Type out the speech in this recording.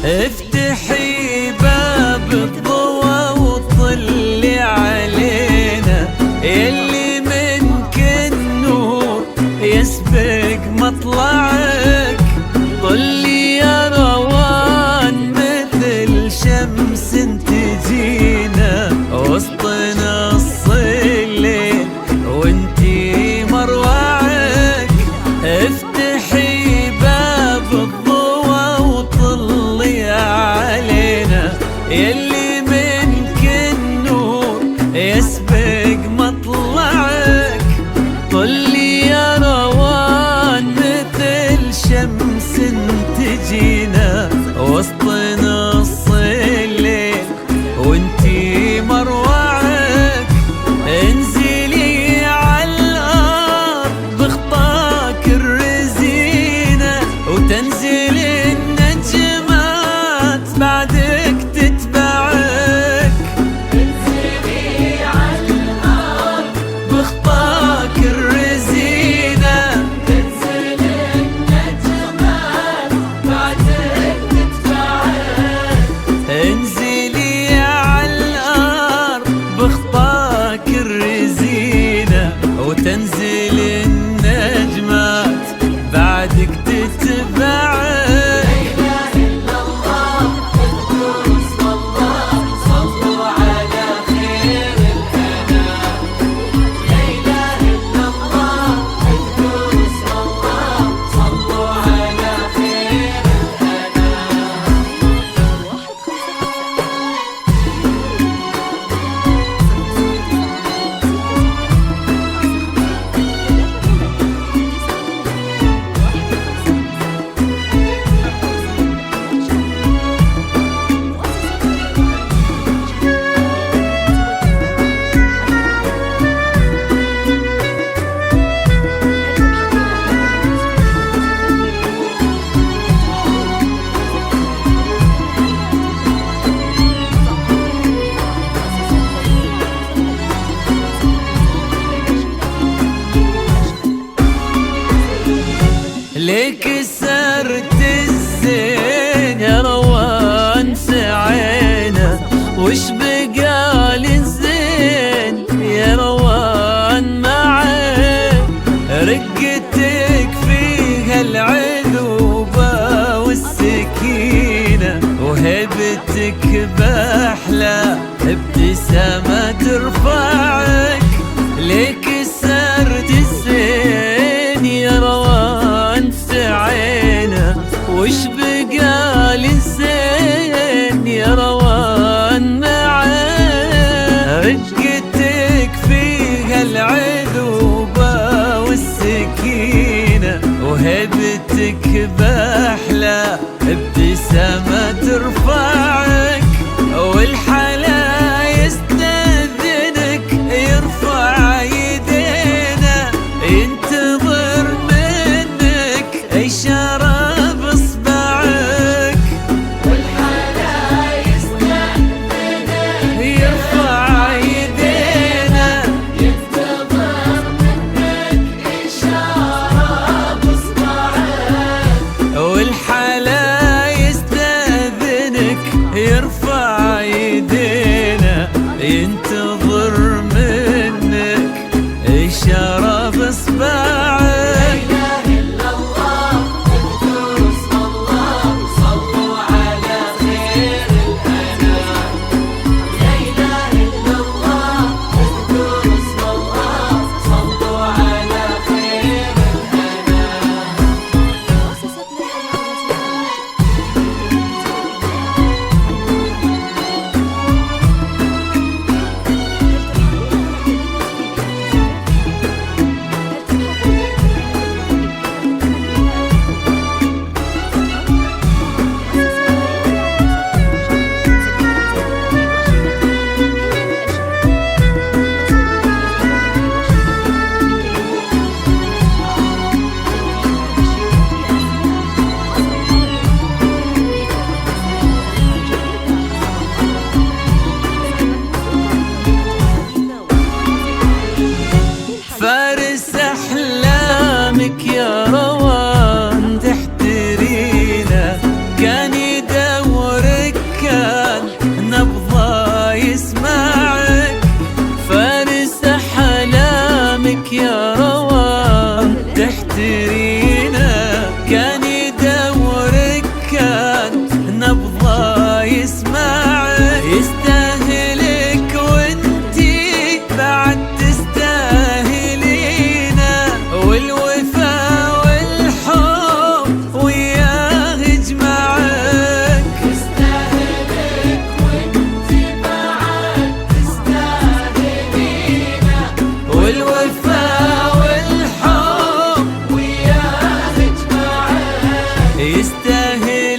افتحي باب الضوى وطلي علينا، يلي منك النور يسبق مطلعك. طلي يا روان مثل شمس تجينا وسط نص الليل وانتي مروعك. افتحي باب الضوى وطلي علينا، يلي منك النور يسبق مطلعك. طلي يا روان مثل شمس تجينا وسط نص الليل وانتي مروعك. انزلي عالارض بخطاك الرزينة وتنزل النجمات بعدك تتبعك. انزلي عالارض بخطاك الرزينة تنزل النجمات بعدك تتبعك. انزلي عالارض بخطاك الرزينة وتنزل النجمات بعدك تتبعك. ليك سرت الزين يا روان سعينا، وش بقال الزين يا روان معين. رقتك فيها العذوبة والسكينة وهيبتك بأحلى ابتسامة ترفعك. ليك سرت الزين يا روان سعينا، وش بقال الزين يا روان معين. رقتك فيها العذوبة والسكينة وهيبتك بأحلى ابتسامة ترفعك. والحلا يستأذنك يرفع يدينا، ينتظر منك إشارة بإصبعك. والحلا يستأذنك يرفع يدينا، ينتظر منك إشارة بإصبعك. والحلا يستأذنك يرفع يدينا، ينتظر منك إشارة بإصبعك. الله